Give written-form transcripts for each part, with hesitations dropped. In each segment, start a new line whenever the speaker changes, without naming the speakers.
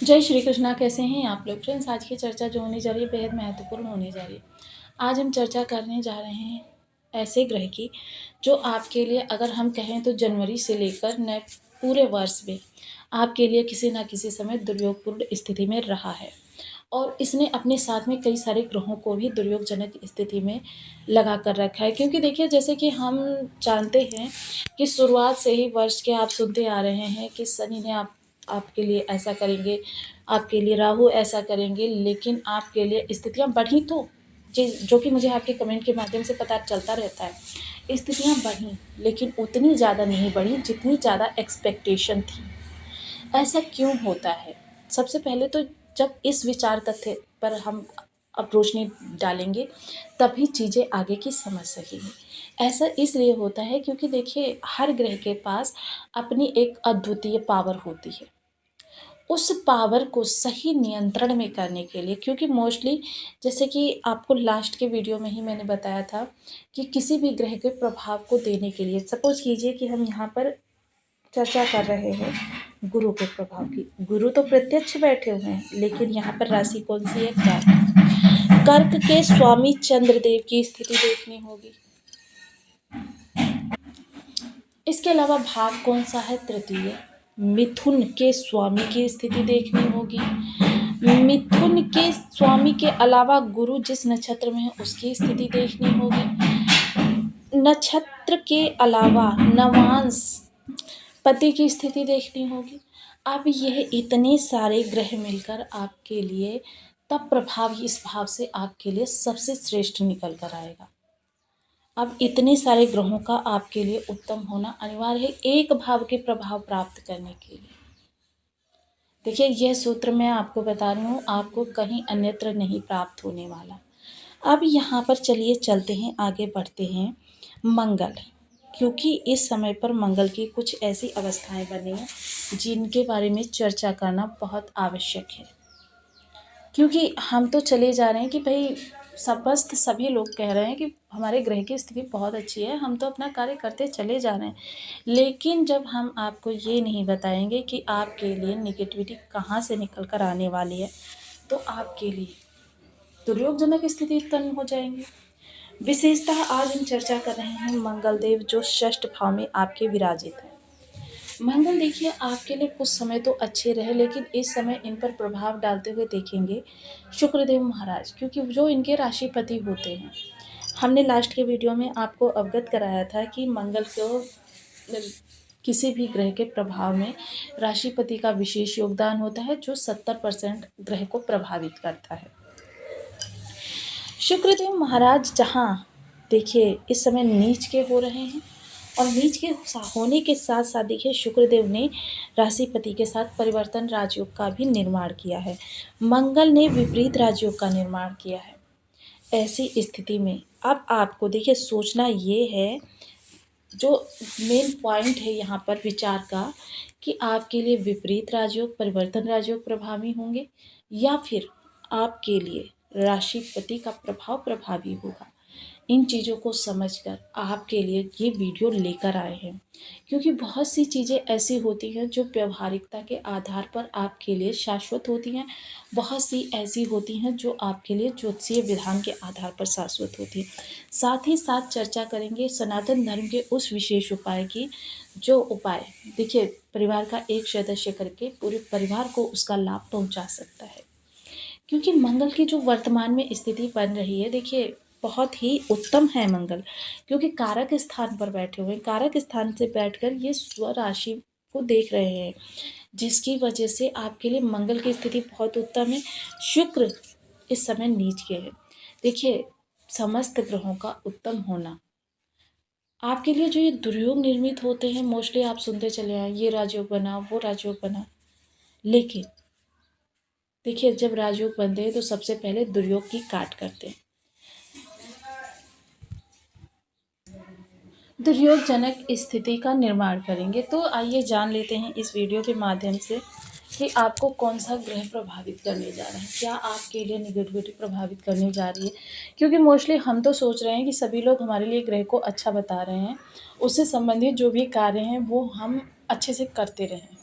जय श्री कृष्णा। कैसे हैं आप लोग फ्रेंड्स? आज की चर्चा जो होने जा रही है बेहद महत्वपूर्ण होने जा रही है। आज हम चर्चा करने जा रहे हैं ऐसे ग्रह की जो आपके लिए, अगर हम कहें तो जनवरी से लेकर नए पूरे वर्ष में आपके लिए किसी ना किसी समय दुर्योगपूर्ण स्थिति में रहा है। और इसने अपने साथ में कई सारे ग्रहों को भी दुर्योगजनक स्थिति में लगा कर रखा है, क्योंकि देखिए जैसे कि हम जानते हैं कि शुरुआत से ही वर्ष के आप सुनते आ रहे हैं कि शनि ने आपके लिए ऐसा करेंगे, आपके लिए राहु ऐसा करेंगे, लेकिन आपके लिए स्थितियाँ बढ़ी तो चीज़ जो कि मुझे आपके कमेंट के माध्यम से पता चलता रहता है, स्थितियाँ बढ़ी लेकिन उतनी ज़्यादा नहीं बढ़ी जितनी ज़्यादा एक्सपेक्टेशन थी। ऐसा क्यों होता है? सबसे पहले तो जब इस विचार तथ्य पर हम अब रोशनी डालेंगे तभी चीज़ें आगे की समझ सकेंगे। ऐसा इसलिए होता है क्योंकि देखिए हर ग्रह के पास अपनी एक अद्वितीय पावर होती है। उस पावर को सही नियंत्रण में करने के लिए, क्योंकि मोस्टली जैसे कि आपको लास्ट के वीडियो में ही मैंने बताया था कि किसी भी ग्रह के प्रभाव को देने के लिए, सपोज़ कीजिए कि हम यहाँ पर चर्चा कर रहे हैं गुरु के प्रभाव की। गुरु तो प्रत्यक्ष बैठे हुए हैं, लेकिन यहाँ पर राशि कौन सी है? कर्क। कर्क के स्वामी चंद्रदेव की स्थिति देखनी होगी। इसके अलावा भाव कौन सा है? तृतीय। मिथुन के स्वामी की स्थिति देखनी होगी। मिथुन के स्वामी के अलावा गुरु जिस नक्षत्र में है उसकी स्थिति देखनी होगी। नक्षत्र के अलावा नवांश पति की स्थिति देखनी होगी। अब यह इतने सारे ग्रह मिलकर आपके लिए तब प्रभाव इस भाव से आपके लिए सबसे श्रेष्ठ निकल कर आएगा। अब इतने सारे ग्रहों का आपके लिए उत्तम होना अनिवार्य है एक भाव के प्रभाव प्राप्त करने के लिए। देखिए यह सूत्र मैं आपको बता रही हूँ, आपको कहीं अन्यत्र नहीं प्राप्त होने वाला। अब यहाँ पर चलिए चलते हैं, आगे बढ़ते हैं। मंगल, क्योंकि इस समय पर मंगल की कुछ ऐसी अवस्थाएं बनी हैं जिनके बारे में चर्चा करना बहुत आवश्यक है। क्योंकि हम तो चले जा रहे हैं कि भाई समस्त सभी लोग कह रहे हैं कि हमारे ग्रह की स्थिति बहुत अच्छी है, हम तो अपना कार्य करते चले जा रहे हैं, लेकिन जब हम आपको ये नहीं बताएंगे कि आपके लिए निगेटिविटी कहाँ से निकल कर आने वाली है तो आपके लिए दुर्योगजनक स्थिति उत्पन्न हो जाएंगी। विशेषतः आज हम चर्चा कर रहे हैं मंगल देव जो षष्ठ भाव में आपके विराजित हैं। मंगल देखिए आपके लिए कुछ समय तो अच्छे रहे, लेकिन इस समय इन पर प्रभाव डालते हुए देखेंगे शुक्रदेव महाराज, क्योंकि जो इनके राशिपति होते हैं। हमने लास्ट के वीडियो में आपको अवगत कराया था कि मंगल को किसी भी ग्रह के प्रभाव में राशिपति का विशेष योगदान होता है जो 70% ग्रह को प्रभावित करता है। शुक्रदेव महाराज जहाँ देखिए इस समय नीच के हो रहे हैं, और नीच के होने के साथ साथ देखिए शुक्रदेव ने राशिपति के साथ परिवर्तन राजयोग का भी निर्माण किया है। मंगल ने विपरीत राजयोग का निर्माण किया है। ऐसी स्थिति में अब आपको देखिए सोचना ये है, जो मेन पॉइंट है यहाँ पर विचार का, कि आपके लिए विपरीत राजयोग परिवर्तन राजयोग प्रभावी होंगे या फिर आपके लिए राशिपति का प्रभाव प्रभावी होगा। इन चीज़ों को समझकर आपके लिए ये वीडियो लेकर आए हैं, क्योंकि बहुत सी चीज़ें ऐसी होती हैं जो व्यवहारिकता के आधार पर आपके लिए शाश्वत होती हैं, बहुत सी ऐसी होती हैं जो आपके लिए ज्योतिषीय विधान के आधार पर शाश्वत होती हैं। साथ ही साथ चर्चा करेंगे सनातन धर्म के उस विशेष उपाय की, जो उपाय देखिए परिवार का एक सदस्य करके पूरे परिवार को उसका लाभ पहुंचा सकता है। क्योंकि मंगल की जो वर्तमान में स्थिति बन रही है देखिए बहुत ही उत्तम है मंगल, क्योंकि कारक स्थान पर बैठे हुए हैं। कारक स्थान से बैठकर ये स्वराशि को देख रहे हैं, जिसकी वजह से आपके लिए मंगल की स्थिति बहुत उत्तम है। शुक्र इस समय नीच के है। देखिए समस्त ग्रहों का उत्तम होना आपके लिए, जो ये दुर्योग निर्मित होते हैं मोस्टली आप सुनते चले आए, ये राजयोग बना वो राजयोग बना, लेकिन देखिए जब राजयोग बनते हैं तो सबसे पहले दुर्योग की काट करते हैं। दुर्योगजनक स्थिति का निर्माण करेंगे। तो आइए जान लेते हैं इस वीडियो के माध्यम से कि आपको कौन सा ग्रह प्रभावित करने जा रहा है, क्या आपके लिए निगेटिविटी प्रभावित करने जा रही है। क्योंकि मोस्टली हम तो सोच रहे हैं कि सभी लोग हमारे लिए ग्रह को अच्छा बता रहे हैं, उससे संबंधित जो भी कार्य हैं वो हम अच्छे से करते रहें।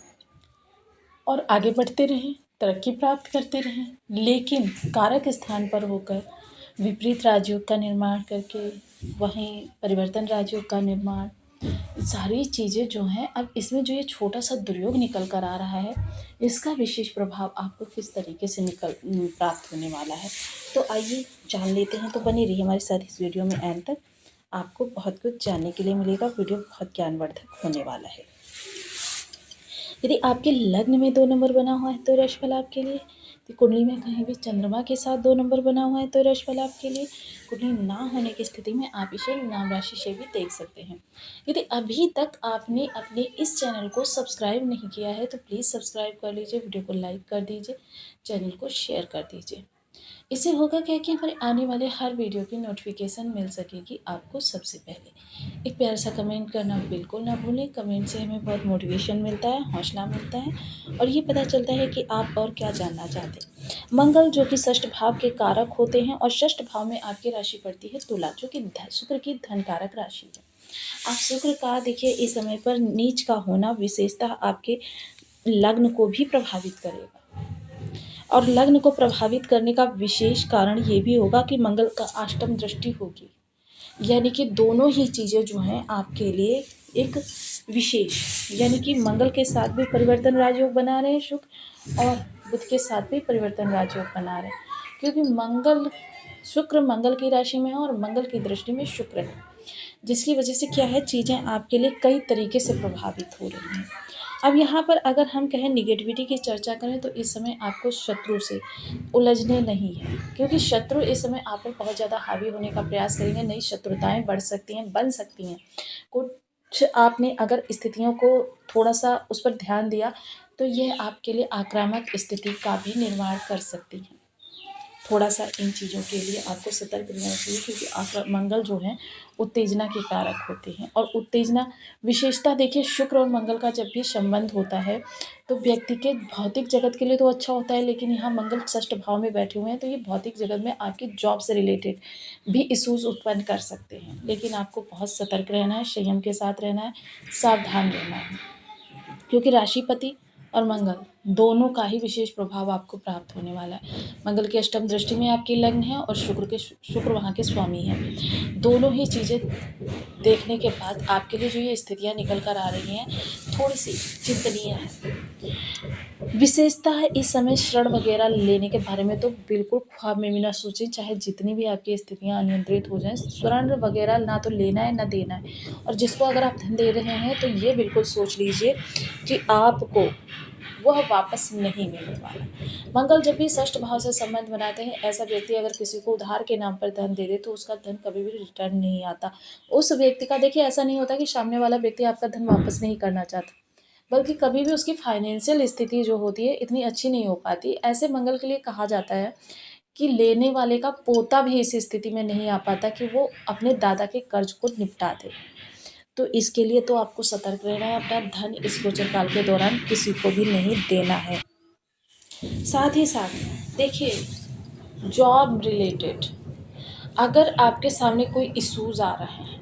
और आगे बढ़ते रहें, तरक्की प्राप्त करते रहें। लेकिन कारक स्थान पर होकर विपरीत राजयोग का निर्माण करके, वहीं परिवर्तन राजयोग का निर्माण, सारी चीज़ें जो हैं, अब इसमें जो ये छोटा सा दुर्योग निकल कर आ रहा है, इसका विशेष प्रभाव आपको किस तरीके से प्राप्त होने वाला है। तो आइए जान लेते हैं। तो बने रहिए हमारे साथ इस वीडियो में एंड तक, आपको बहुत कुछ जानने के लिए मिलेगा। वीडियो बहुत ज्ञानवर्धक होने वाला है। यदि आपके लग्न में 2 नंबर बना हुआ है तो राशिफल आपके लिए, यदि कुंडली में कहीं भी चंद्रमा के साथ 2 नंबर बना हुआ है तो राशिफल आपके लिए, कुंडली ना होने की स्थिति में आप इसे नाम राशि से भी देख सकते हैं। यदि अभी तक आपने अपने इस चैनल को सब्सक्राइब नहीं किया है तो प्लीज़ सब्सक्राइब कर लीजिए, वीडियो को लाइक कर दीजिए, चैनल को शेयर कर दीजिए। इससे होगा क्या कि हमारे आने वाले हर वीडियो की नोटिफिकेशन मिल सकेगी आपको सबसे पहले। एक प्यारा सा कमेंट करना बिल्कुल ना भूलें। कमेंट से हमें बहुत मोटिवेशन मिलता है, हौसला मिलता है और ये पता चलता है कि आप और क्या जानना चाहते हैं। मंगल जो कि षष्ठ भाव के कारक होते हैं, और षष्ठ भाव में आपकी राशि पड़ती है तुला, जो कि शुक्र की धन कारक राशि है। आप शुक्र का देखिए इस समय पर नीच का होना विशेषतः आपके लग्न को भी प्रभावित करेगा, और लग्न को प्रभावित करने का विशेष कारण ये भी होगा कि मंगल का अष्टम दृष्टि होगी। यानी कि दोनों ही चीज़ें जो हैं आपके लिए एक विशेष, यानी कि मंगल के साथ भी परिवर्तन राजयोग बना रहे हैं शुक्र, और बुध के साथ भी परिवर्तन राजयोग बना रहे हैं, क्योंकि शुक्र मंगल की राशि में है और मंगल की दृष्टि में शुक्र है, जिसकी वजह से क्या है, चीज़ें आपके लिए कई तरीके से प्रभावित हो रही हैं। अब यहाँ पर अगर हम कहें निगेटिविटी की चर्चा करें तो इस समय आपको शत्रु से उलझने नहीं है, क्योंकि शत्रु इस समय आप पर बहुत ज़्यादा हावी होने का प्रयास करेंगे। नई शत्रुताएं बढ़ सकती हैं, बन सकती हैं। कुछ आपने अगर स्थितियों को थोड़ा सा उस पर ध्यान दिया तो यह आपके लिए आक्रामक स्थिति का भी निर्माण कर सकती है। थोड़ा सा इन चीज़ों के लिए आपको सतर्क रहना चाहिए, क्योंकि मंगल जो है उत्तेजना के कारक होते हैं, और उत्तेजना विशेषता देखिए, शुक्र और मंगल का जब भी संबंध होता है तो व्यक्ति के भौतिक जगत के लिए तो अच्छा होता है, लेकिन यहाँ मंगल षष्ठ भाव में बैठे हुए हैं तो ये भौतिक जगत में आपकी जॉब से रिलेटेड भी इश्यूज उत्पन्न कर सकते हैं। लेकिन आपको बहुत सतर्क रहना है, संयम के साथ रहना है, सावधान रहना है, क्योंकि राशिपति और मंगल दोनों का ही विशेष प्रभाव आपको प्राप्त होने वाला है। मंगल की अष्टम दृष्टि में आपकी लग्न है और शुक्र वहाँ के स्वामी हैं। दोनों ही चीज़ें देखने के बाद आपके लिए जो ये स्थितियाँ निकल कर आ रही हैं, थोड़ी सी चिंतनीय है। विशेषता है इस समय ऋण वगैरह लेने के बारे में तो बिल्कुल ख्वाब में भी ना सोचें, चाहे जितनी भी आपकी स्थितियाँ अनियंत्रित हो जाएं। ऋण वगैरह ना तो लेना है ना देना है, और जिसको अगर आप धन दे रहे हैं तो ये बिल्कुल सोच लीजिए कि आपको वह वापस नहीं मिलने वाला। मंगल जब भी षष्ठ भाव से संबंध बनाते हैं, ऐसा व्यक्ति अगर किसी को उधार के नाम पर धन दे दे तो उसका धन कभी भी रिटर्न नहीं आता। उस व्यक्ति का देखिए ऐसा नहीं होता कि सामने वाला व्यक्ति आपका धन वापस नहीं करना चाहता, बल्कि कभी भी उसकी फाइनेंशियल स्थिति जो होती है इतनी अच्छी नहीं हो पाती। ऐसे मंगल के लिए कहा जाता है कि लेने वाले का पोता भी इस स्थिति में नहीं आ पाता कि वो अपने दादा के कर्ज को निपटा दे। तो इसके लिए तो आपको सतर्क रहना है, अपना धन इस गोचर काल के दौरान किसी को भी नहीं देना है। साथ ही साथ देखिए, जॉब रिलेटेड अगर आपके सामने कोई इश्यूज आ रहे हैं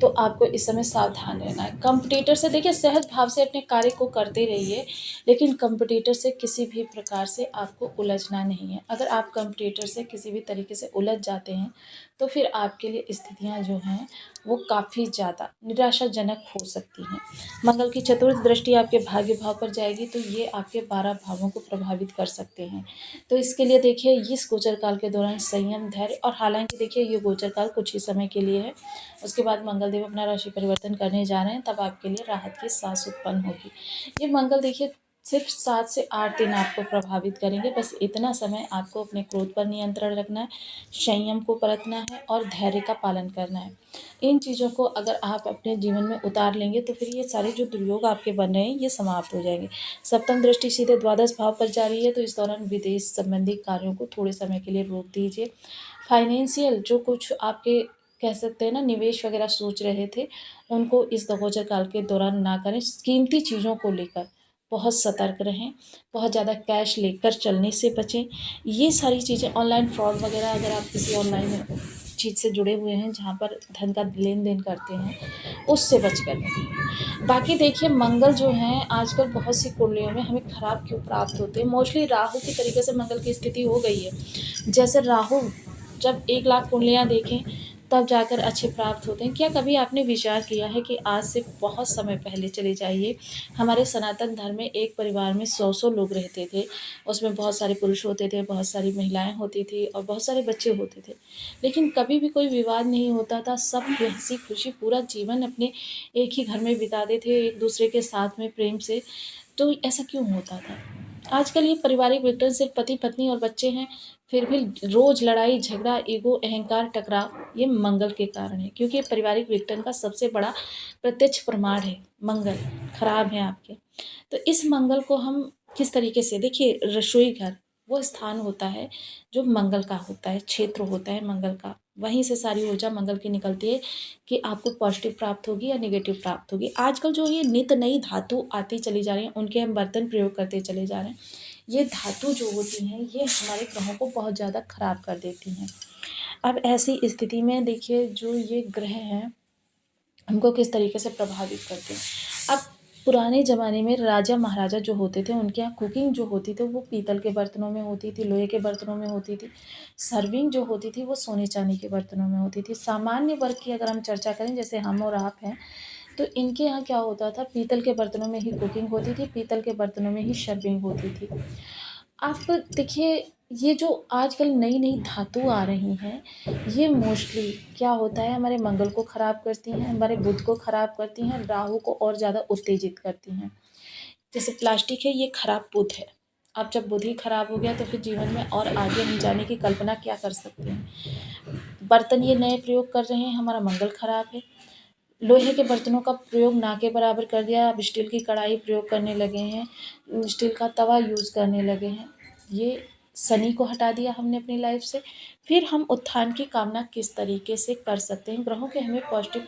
तो आपको इस समय सावधान रहना है। कंपटीटर से देखिए सहज भाव से अपने कार्य को करते रहिए, लेकिन कंपटीटर से किसी भी प्रकार से आपको उलझना नहीं है। अगर आप कंपटीटर से किसी भी तरीके से उलझ जाते हैं तो फिर आपके लिए स्थितियां जो हैं वो काफ़ी ज़्यादा निराशाजनक हो सकती हैं। मंगल की चतुर्थ दृष्टि आपके भाग्य भाव पर जाएगी तो ये आपके 12 भावों को प्रभावित कर सकते हैं। तो इसके लिए देखिए इस गोचर काल के दौरान संयम, धैर्य, और हालांकि देखिए ये गोचर काल कुछ ही समय के लिए है, उसके बाद मंगल देव अपना राशि परिवर्तन करने जा रहे हैं, तब आपके लिए राहत की सांस उत्पन्न होगी। ये मंगल देखिए सिर्फ 7 से 8 दिन आपको प्रभावित करेंगे। बस इतना समय आपको अपने क्रोध पर नियंत्रण रखना है, संयम को परखना है और धैर्य का पालन करना है। इन चीज़ों को अगर आप अपने जीवन में उतार लेंगे तो फिर ये सारे जो दुर्योग आपके बन रहे हैं ये समाप्त हो जाएंगे। सप्तम दृष्टि सीधे द्वादश भाव पर जा रही है, तो इस दौरान विदेश संबंधी कार्यों को थोड़े समय के लिए रोक दीजिए। फाइनेंशियल जो कुछ आपके कह सकते हैं ना निवेश वगैरह सोच रहे थे, उनको इस गोचर काल के दौरान ना करें। कीमती चीज़ों को लेकर बहुत सतर्क रहें, बहुत ज़्यादा कैश लेकर चलने से बचें। ये सारी चीज़ें, ऑनलाइन फ्रॉड वगैरह, अगर आप किसी ऑनलाइन चीज़ से जुड़े हुए हैं, जहाँ पर धन का लेन-देन करते हैं, उससे बच कर रहें। बाकी देखिए मंगल जो हैं आजकल बहुत सी कुंडलियों में हमें खराब क्यों प्राप्त होते हैं, मोस्टली राहु की तरीके से मंगल की स्थिति हो गई है। जैसे राहु जब 1 लाख कुंडलियाँ देखें, तब जाकर अच्छे प्राप्त होते हैं। क्या कभी आपने विचार किया है कि आज से बहुत समय पहले चले जाइए, हमारे सनातन धर्म में एक परिवार में 100-100 लोग रहते थे। उसमें बहुत सारे पुरुष होते थे, बहुत सारी महिलाएँ होती थी और बहुत सारे बच्चे होते थे। लेकिन कभी भी कोई विवाद नहीं होता था, सब हँसी-खुशी पूरा जीवन अपने एक ही घर में बिताते थे, एक-दूसरे के साथ में प्रेम से। तो ऐसा क्यों होता था? आजकल ये पारिवारिक विघटन सिर्फ़ पति-पत्नी और बच्चे हैं, फिर भी रोज़ लड़ाई, झगड़ा, ईगो, अहंकार, टकराव, ये मंगल के कारण है। क्योंकि ये पारिवारिक विघटन का सबसे बड़ा प्रत्यक्ष प्रमाण है, मंगल खराब है आपके। तो इस मंगल को हम किस तरीके से देखिए रसोई घर वो स्थान होता है जो मंगल का होता है, क्षेत्र होता है मंगल का। वहीं से सारी ऊर्जा मंगल की निकलती है कि आपको पॉजिटिव प्राप्त होगी या नेगेटिव प्राप्त होगी। आजकल जो ये नित नई धातु आती चली जा रही हैं, उनके हम बर्तन प्रयोग करते चले जा रहे हैं। ये धातु जो होती हैं, ये हमारे ग्रहों को बहुत ज़्यादा खराब कर देती हैं। अब ऐसी स्थिति में देखिए जो ये ग्रह हैं हमको किस तरीके से प्रभावित करते हैं। अब पुराने ज़माने में राजा महाराजा जो होते थे उनके यहाँ कुकिंग जो होती थी वो पीतल के बर्तनों में होती थी, लोहे के बर्तनों में होती थी। सर्विंग जो होती थी वो सोने चांदी के बर्तनों में होती थी। सामान्य वर्ग की अगर हम चर्चा करें जैसे हम और आप हैं, तो इनके यहाँ क्या होता था पीतल के बर्तनों में ही कुकिंग होती थी, पीतल के बर्तनों में ही सर्विंग होती थी। आप देखिए ये जो आजकल नई-नई धातु आ रही हैं, ये मोस्टली क्या होता है हमारे मंगल को ख़राब करती हैं, हमारे बुध को ख़राब करती हैं, राहु को और ज़्यादा उत्तेजित करती हैं। जैसे प्लास्टिक है ये खराब बुध है। अब जब बुध ही खराब हो गया तो फिर जीवन में और आगे हम जाने की कल्पना क्या कर सकते हैं। बर्तन ये नए प्रयोग कर रहे हैं हमारा मंगल खराब है। लोहे के बर्तनों का प्रयोग ना के बराबर कर दिया, अब स्टील की कढ़ाई प्रयोग करने लगे हैं, स्टील का तवा यूज़ करने लगे हैं। ये शनि को हटा दिया हमने अपनी लाइफ से। फिर हम उत्थान की कामना किस तरीके से कर सकते हैं, ग्रहों के हमें पॉजिटिव